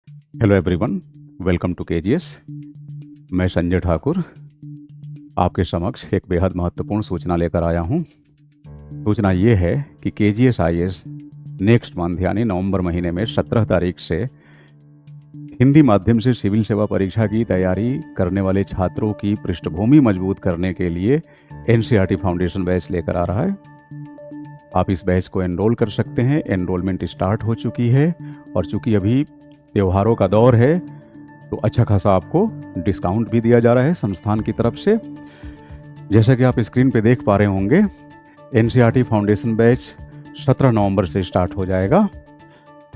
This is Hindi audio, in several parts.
Hello everyone, welcome to KGS. मैं संजय ठाकुर आपके समक्ष एक बेहद महत्वपूर्ण सूचना लेकर आया हूं। सूचना ये है कि केजीएस आईएएस नेक्स्ट मंथ यानी नवंबर महीने में 17 तारीख से हिंदी माध्यम से सिविल सेवा परीक्षा की तैयारी करने वाले छात्रों की पृष्ठभूमि मजबूत करने के लिए एनसीईआरटी फाउंडेशन बैच लेकर आ रहा है। आप इस बैच को एनरोल कर सकते हैं। एनरोलमेंट स्टार्ट हो चुकी है और चूंकि अभी त्योहारों का दौर है तो अच्छा खासा आपको डिस्काउंट भी दिया जा रहा है संस्थान की तरफ से। जैसा कि आप स्क्रीन पे देख पा रहे होंगे, एनसीईआरटी फाउंडेशन बैच 17 नवंबर से स्टार्ट हो जाएगा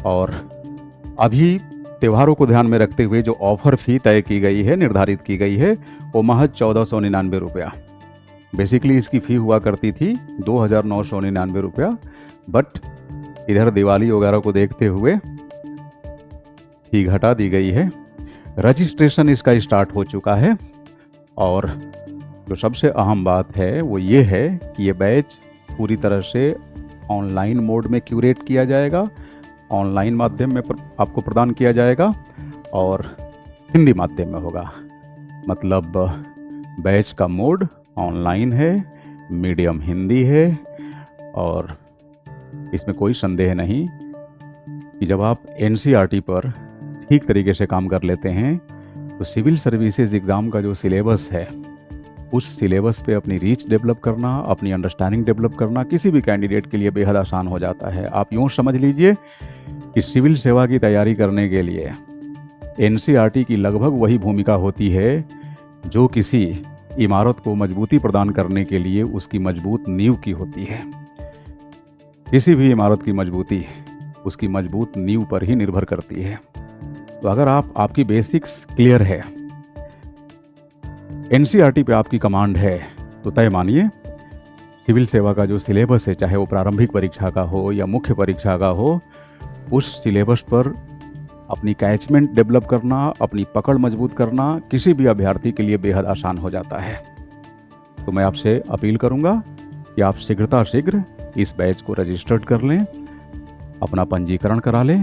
और अभी त्योहारों को ध्यान में रखते हुए जो ऑफर फी तय की गई है, निर्धारित की गई है, वो महज 1499 रुपया। बेसिकली इसकी फ़ी हुआ करती थी 2999 रुपया, बट इधर दिवाली वगैरह को देखते हुए फी घटा दी गई है। रजिस्ट्रेशन इसका स्टार्ट हो चुका है और जो सबसे अहम बात है वो ये है कि ये बैच पूरी तरह से ऑनलाइन मोड में क्यूरेट किया जाएगा, ऑनलाइन माध्यम में आपको प्रदान किया जाएगा और हिंदी माध्यम में होगा। मतलब बैच का मोड ऑनलाइन है, मीडियम हिंदी है और इसमें कोई संदेह नहीं कि जब आप एनसीईआरटी पर ठीक तरीके से काम कर लेते हैं तो सिविल सर्विसेज एग्ज़ाम का जो सिलेबस है उस सिलेबस पे अपनी रीच डेवलप करना, अपनी अंडरस्टैंडिंग डेवलप करना किसी भी कैंडिडेट के लिए बेहद आसान हो जाता है। आप यूँ समझ लीजिए कि सिविल सेवा की तैयारी करने के लिए एनसीईआरटी की लगभग वही भूमिका होती है जो किसी इमारत को मजबूती प्रदान करने के लिए उसकी मजबूत नींव की होती है। किसी भी इमारत की मजबूती उसकी मजबूत नींव पर ही निर्भर करती है। तो अगर आपकी बेसिक्स क्लियर है, एनसीईआरटी पे आपकी कमांड है, तो तय मानिए सिविल सेवा का जो सिलेबस है, चाहे वो प्रारंभिक परीक्षा का हो या मुख्य परीक्षा का हो, उस सिलेबस पर अपनी कैचमेंट डेवलप करना, अपनी पकड़ मजबूत करना किसी भी अभ्यर्थी के लिए बेहद आसान हो जाता है। तो मैं आपसे अपील करूंगा कि आप शीघ्र इस बैच को रजिस्टर्ड कर लें, अपना पंजीकरण करा लें,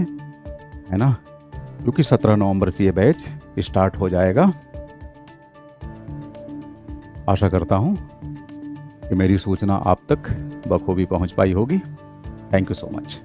है ना, क्योंकि 17 नवंबर से ये बैच स्टार्ट हो जाएगा। आशा करता हूं कि मेरी सूचना आप तक बखूबी पहुंच पाई होगी। Thank you so much.